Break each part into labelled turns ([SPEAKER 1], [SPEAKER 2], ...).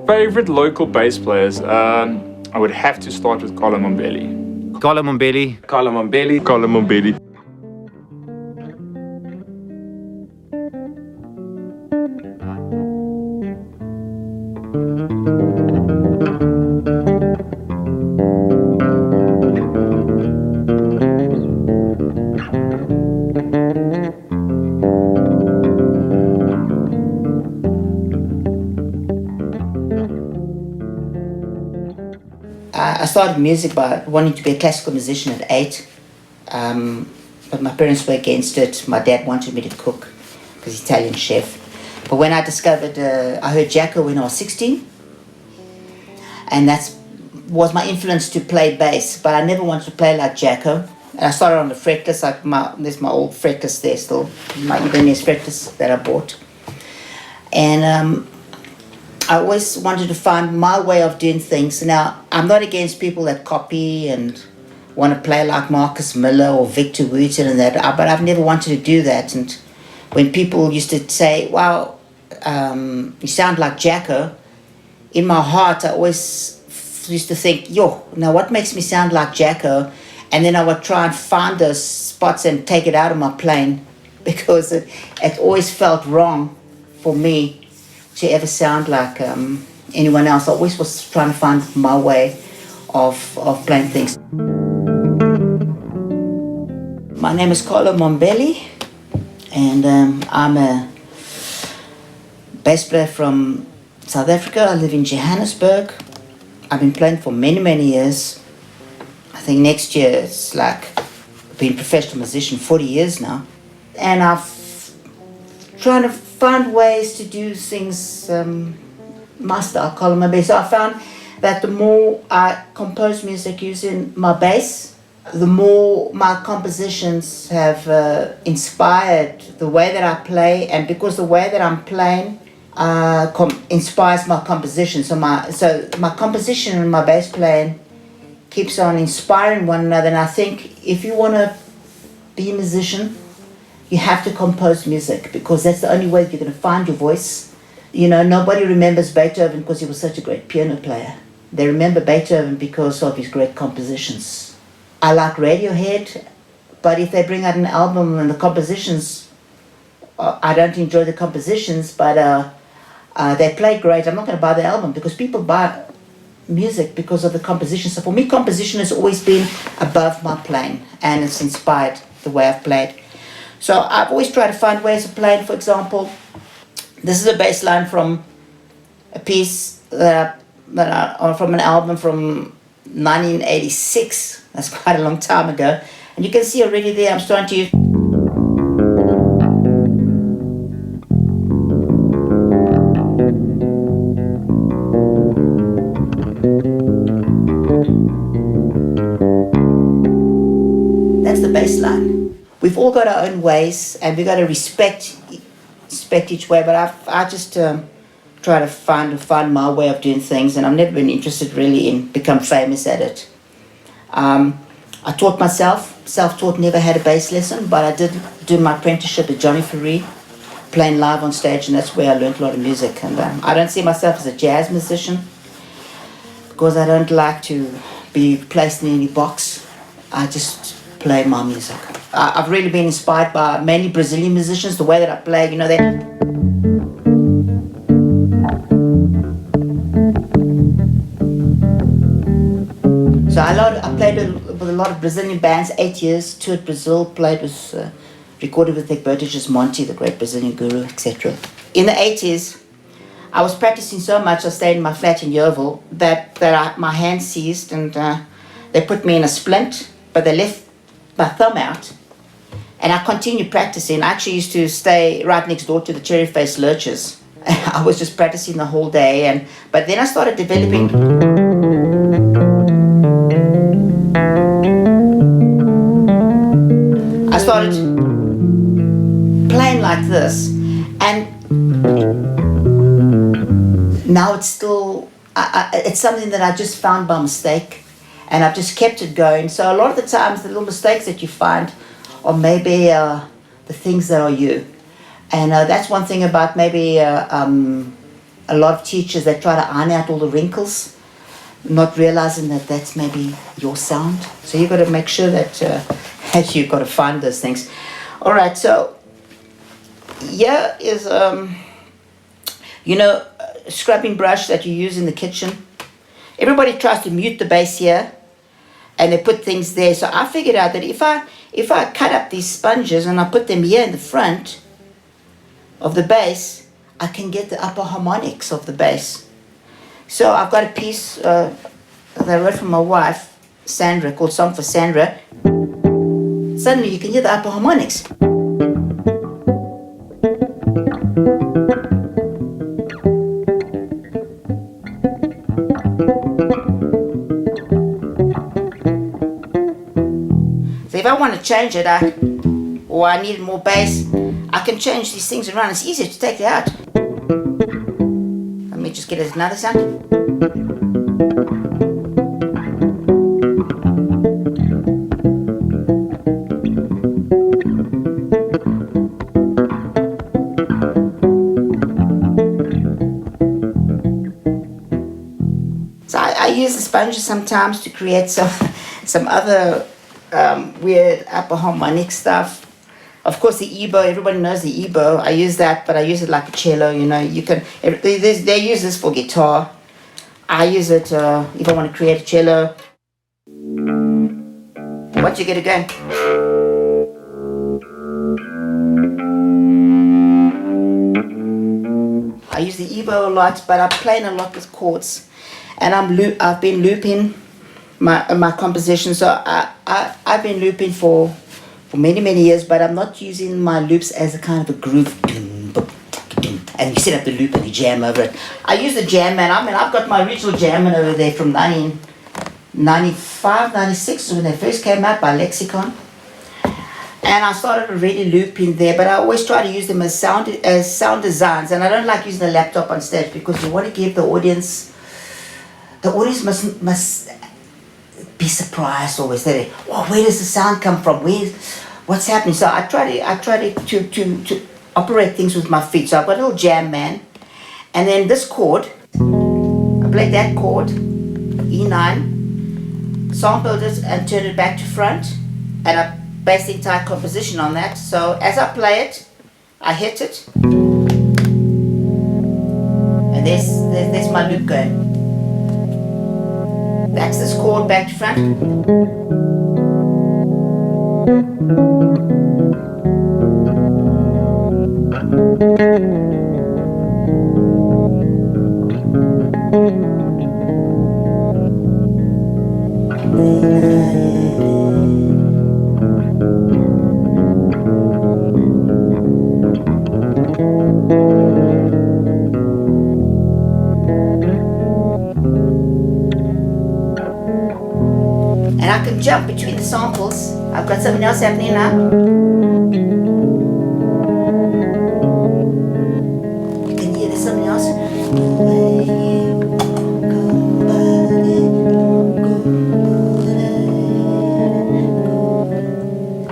[SPEAKER 1] Favorite local bass players? I would have to start with Carlo Mombelli.
[SPEAKER 2] Carlo Mombelli.
[SPEAKER 3] Carlo Mombelli.
[SPEAKER 1] Carlo Mombelli.
[SPEAKER 4] I started music by wanting to be a classical musician at 8, but my parents were against it. My dad wanted me to cook because he's Italian chef. But when I discovered, I heard Jaco when I was 16, and that was my influence to play bass, but I never wanted to play like Jaco. And I started on the fretless, there's my old fretless there still, my Ibanez fretless that I bought. And I always wanted to find my way of doing things. Now, I'm not against people that copy and want to play like Marcus Miller or Victor Wooten and that, but I've never wanted to do that. And when people used to say, wow, you sound like Jaco, in my heart I always used to think, yo, now what makes me sound like Jaco? And then I would try and find those spots and take it out of my playing, because it always felt wrong for me to ever sound like anyone else. I always was trying to find my way of playing things. My name is Carlo Mombelli, and I'm a bass player from South Africa. I live in Johannesburg. I've been playing for many, many years. I think next year it's like been a professional musician 40 years now. And I've trying to find ways to do things my style, Carlo Mombelli. So I found that the more I compose music using my bass, the more my compositions have inspired the way that I play, and because the way that I'm playing inspires my composition. So my composition and my bass playing keeps on inspiring one another. And I think if you want to be a musician, you have to compose music, because that's the only way you're going to find your voice. You know, nobody remembers Beethoven because he was such a great piano player. They remember Beethoven because of his great compositions. I like Radiohead, but if they bring out an album and the compositions, I don't enjoy the compositions, but they play great, I'm not going to buy the album, because people buy music because of the composition. So for me, composition has always been above my playing, and it's inspired the way I've played. So I've always tried to find ways of playing. For example, this is a bass line from a piece from an album from 1986. That's quite a long time ago. And you can see already there I'm starting to use. That's the bass line. We've all got our own ways, and we've got to respect each way, but I just try to find my way of doing things, and I've never been interested really in become famous at it. I taught myself, self-taught, never had a bass lesson, but I did do my apprenticeship at Johnny Ferree, playing live on stage, and that's where I learned a lot of music. And I don't see myself as a jazz musician, because I don't like to be placed in any box. I just play my music. I've really been inspired by many Brazilian musicians, the way that I play, you know, they... So I played with a lot of Brazilian bands, 8 years, toured Brazil, recorded with Egberto Gismonti, the great Brazilian guru, etc. In the 80s, I was practicing so much, I stayed in my flat in Yeovil, that my hand seized, and they put me in a splint, but they left my thumb out. And I continued practicing. I actually used to stay right next door to the cherry-faced lurchers. I was just practicing the whole day, but then I started developing. I started playing like this, and now it's still, it's something that I just found by mistake, and I've just kept it going. So a lot of the times, the little mistakes that you find or maybe the things that are you. And that's one thing about maybe a lot of teachers that try to iron out all the wrinkles, not realizing that that's maybe your sound. So you've got to make sure that you've got to find those things. All right, so here is, scrubbing brush that you use in the kitchen. Everybody tries to mute the bass here, and they put things there. So I figured out that if I cut up these sponges and I put them here in the front of the bass, I can get the upper harmonics of the bass. So I've got a piece that I wrote for my wife, Sandra, called Song for Sandra. Suddenly you can hear the upper harmonics. So if I want to change it, or I need more bass, I can change these things around. It's easier to take it out. Let me just get another sound. So I use the sponges sometimes to create some other weird upper harmonic stuff. Of course, the ebow, everybody knows the ebow. I use that, but I use it like a cello, You can, they use this for guitar. I use it if I want to create a cello. Once you get it going. I use the ebow a lot, but I'm playing a lot with chords. And I've been looping my composition, so I've been looping for many years, but I'm not using my loops as a kind of a groove, and you set up the loop and you jam over it. I use the jam man. I've got my original jam man over there from 1995, 96 when they first came out by Lexicon, and I started already looping there, but I always try to use them as sound designs, and I don't like using the laptop on stage because you want to give the audience must be surprised always. They, where does the sound come from? What's happening? So I try to operate things with my feet. So I've got a little jam man, and then this chord, I played that chord, E9, sampled it and turned it back to front, and I based the entire composition on that. So as I play it, I hit it, and there's my loop going. That's this chord back to front. And I can jump between the samples. I've got something else happening now. You can hear there's something else.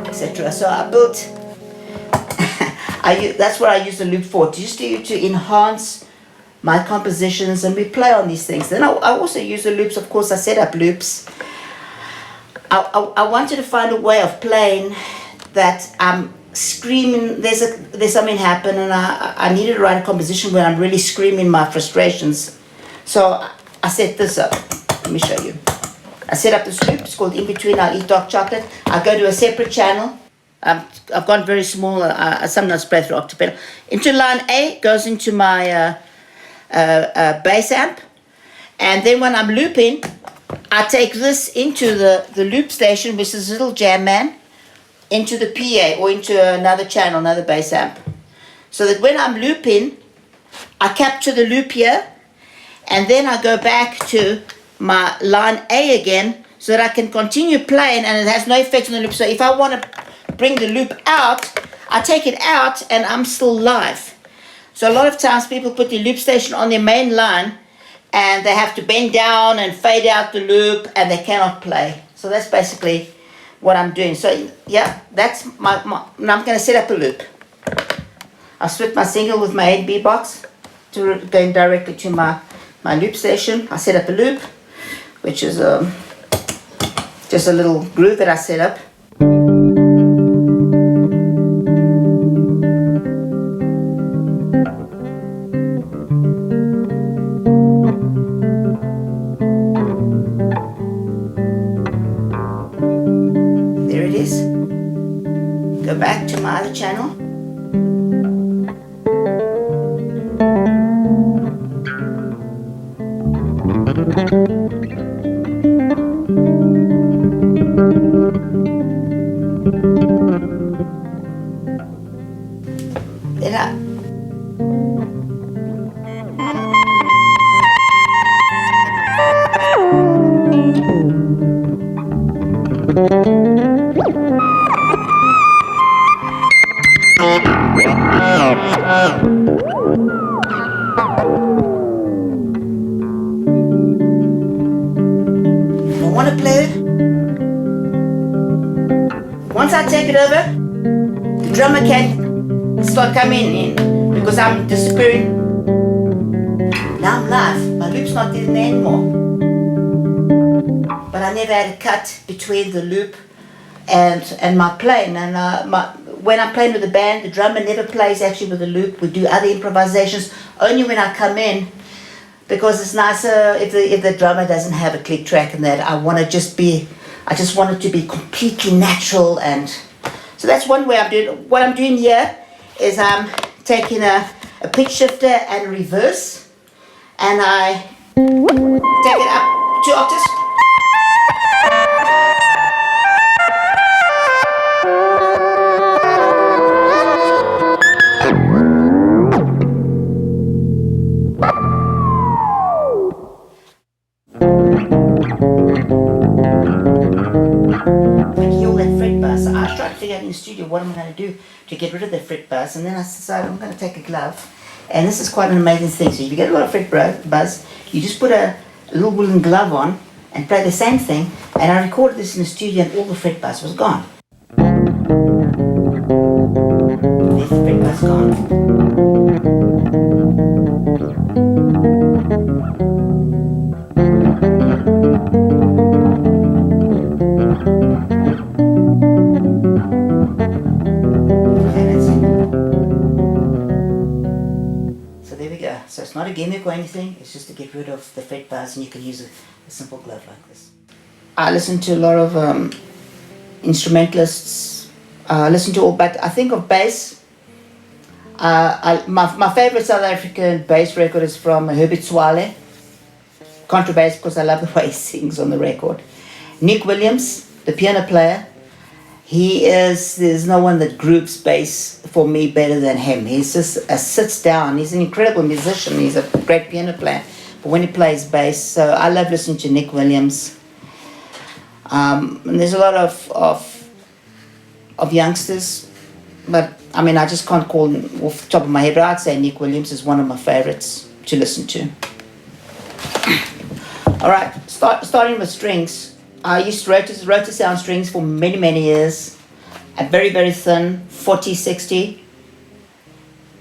[SPEAKER 4] Etc. So I built. That's what I use the loop for, just to enhance my compositions, and we play on these things. Then I also use the loops. Of course, I set up loops. I wanted to find a way of playing that I'm screaming, there's something happen, and I needed to write a composition where I'm really screaming my frustrations. So I set this up. Let me show you. I set up this loop. It's called In Between I'll Eat Dark Chocolate. I go to a separate channel. I've gone very small. I sometimes play through octopedal. Into line A goes into my bass amp, and then when I'm looping, I take this into the loop station, which is a little jam man, into the PA or into another channel, another bass amp. So that when I'm looping, I capture the loop here, and then I go back to my line A again so that I can continue playing and it has no effect on the loop. So if I want to bring the loop out, I take it out and I'm still live. So a lot of times people put the loop station on their main line and they have to bend down and fade out the loop and they cannot play. So that's basically what I'm doing. So yeah, that's now I'm going to set up a loop. I'll split my single with my 8B box. going directly to my loop station. I set up a loop, which is just a little groove that I set up. There it is. Go back to my other channel. Once I take it over, the drummer can start coming in because I'm disappearing. Now I'm live, my loop's not in there anymore. But I never had a cut between the loop and my playing. And when I'm playing with the band, the drummer never plays actually with the loop. We do other improvisations only when I come in, because it's nicer if the drummer doesn't have a click track and that. I just want it to be completely natural, and so that's one way I'm doing. What I'm doing here is I'm taking a pitch shifter and a reverse, and I take it up 2 octaves. In the studio, what am I going to do to get rid of the fret buzz? And then I decided I'm going to take a glove, and this is quite an amazing thing. So if you get a lot of fret buzz, you just put a little woolen glove on and play the same thing. And I recorded this in the studio, and all the fret buzz was gone. There's the fret buzz gone. So it's not a gimmick or anything, it's just to get rid of the fret buzz, and you can use a simple glove like this. I listen to a lot of instrumentalists, but I think of bass. My favorite South African bass record is from Herbert Swale, contrabass, because I love the way he sings on the record. Nick Williams, the piano player, there's no one that grooves bass for me better than him. He just sits down. He's an incredible musician. He's a great piano player. But when he plays bass, so I love listening to Nick Williams. And there's a lot of youngsters, but I mean, I just can't call them off the top of my head, but I'd say Nick Williams is one of my favorites to listen to. All right, starting with strings. I used rotor sound strings for many, many years. Very, very thin, 40, 60,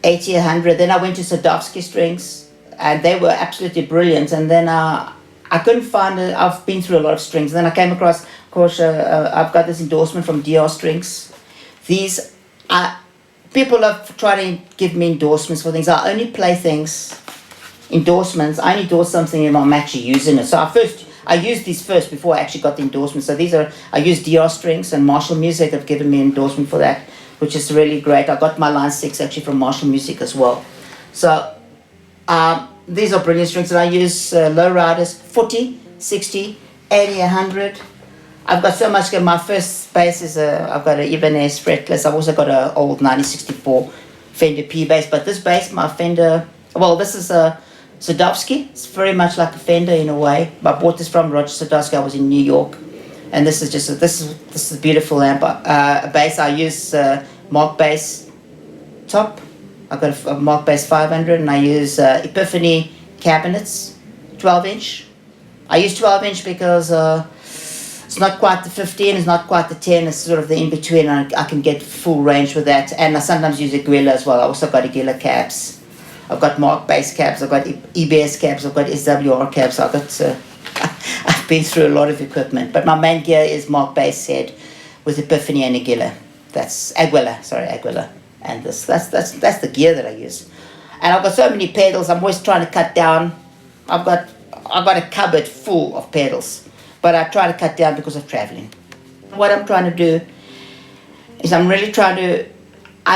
[SPEAKER 4] 80, 100. Then I went to Sadowski strings, and they were absolutely brilliant. And then I couldn't find it. I've been through a lot of strings. And then I came across, of course, I've got this endorsement from DR Strings. These people have tried to give me endorsements for things. I only play things, endorsements. I only endorse something if I'm actually using it. So I used these first before I actually got the endorsement. So I use DR Strings, and Marshall Music have given me an endorsement for that, which is really great. I got my Line 6 actually from Marshall Music as well. So these are brilliant strings, and I use low riders, 40, 60, 80, 100. I've got so much. My first bass is I've got an Ibanez fretless. I've also got an old 1964 Fender P bass, but this bass, my Fender, this is a Sadowski. It's very much like a Fender in a way. I bought this from Roger Sadowski. I was in New York, and this is a beautiful amp. A bass I use Mark Bass top. I've got a Mark Bass 500, and I use Epiphany cabinets, 12-inch. I use 12-inch because it's not quite the 15, it's not quite the 10, it's sort of the in-between, and I can get full range with that. And I sometimes use a Guilla as well. I also got a Guilla cabs. I've got Mark bass cabs, I've got EBS cabs, I've got SWR cabs. I've got I've been through a lot of equipment, but my main gear is Mark bass head with Epiphany and Aguila. That's Aguila, and that's the gear that I use. And I've got so many pedals. I'm always trying to cut down. I've got a cupboard full of pedals, but I try to cut down because of traveling. What I'm trying to do is I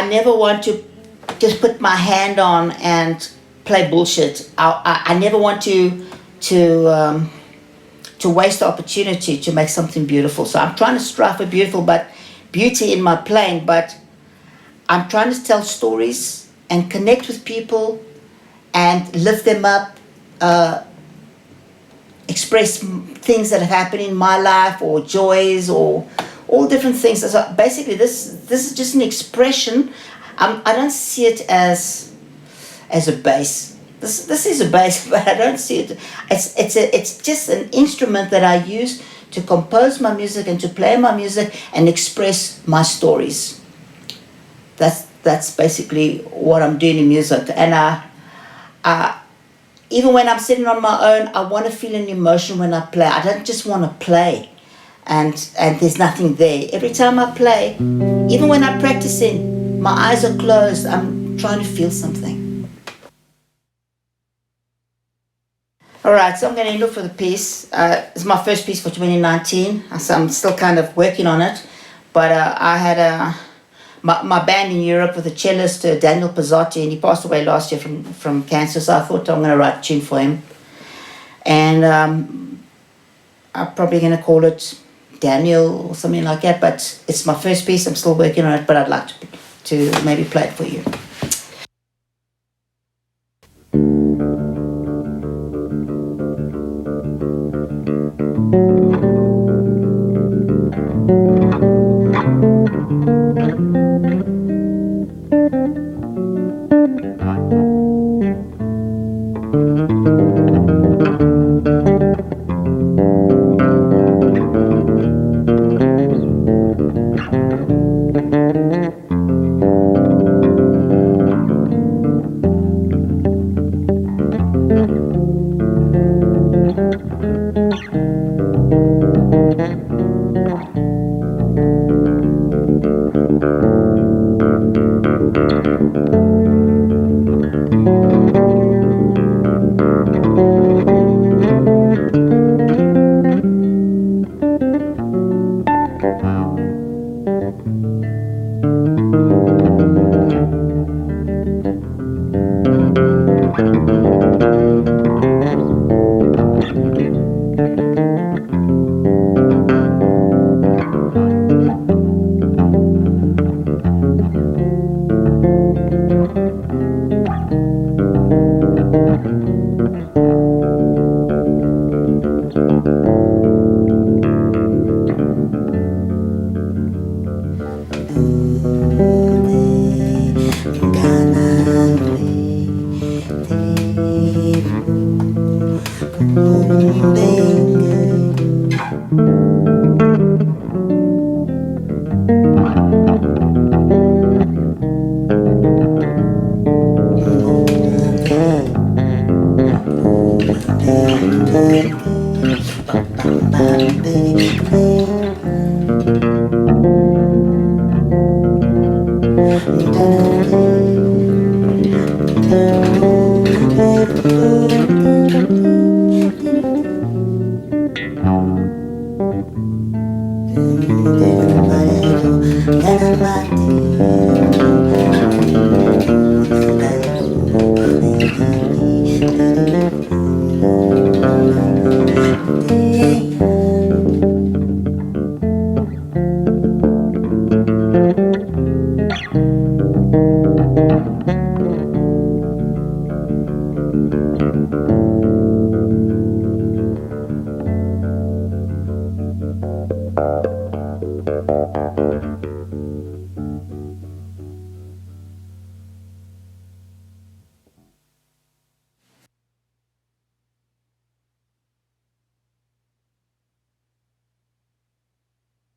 [SPEAKER 4] never want to just put my hand on and play bullshit. I never want to waste the opportunity to make something beautiful. So I'm trying to strive for beauty in my playing, but I'm trying to tell stories and connect with people and lift them up, express things that have happened in my life or joys or all different things. So basically this is just an expression. I don't see it as a bass. This is a bass, but I don't see it. It's just an instrument that I use to compose my music and to play my music and express my stories. That's basically what I'm doing in music. And even when I'm sitting on my own, I want to feel an emotion when I play. I don't just want to play and there's nothing there. Every time I play, even when I'm practicing, my eyes are closed. I'm trying to feel something. All right, so I'm going to look for the piece. It's my first piece for 2019, so I'm still kind of working on it. But I had my band in Europe with a cellist, Daniel Pizzotti, and he passed away last year from cancer, so I thought I'm going to write a tune for him. And I'm probably going to call it Daniel or something like that, but it's my first piece. I'm still working on it, but I'd like to maybe play it for you.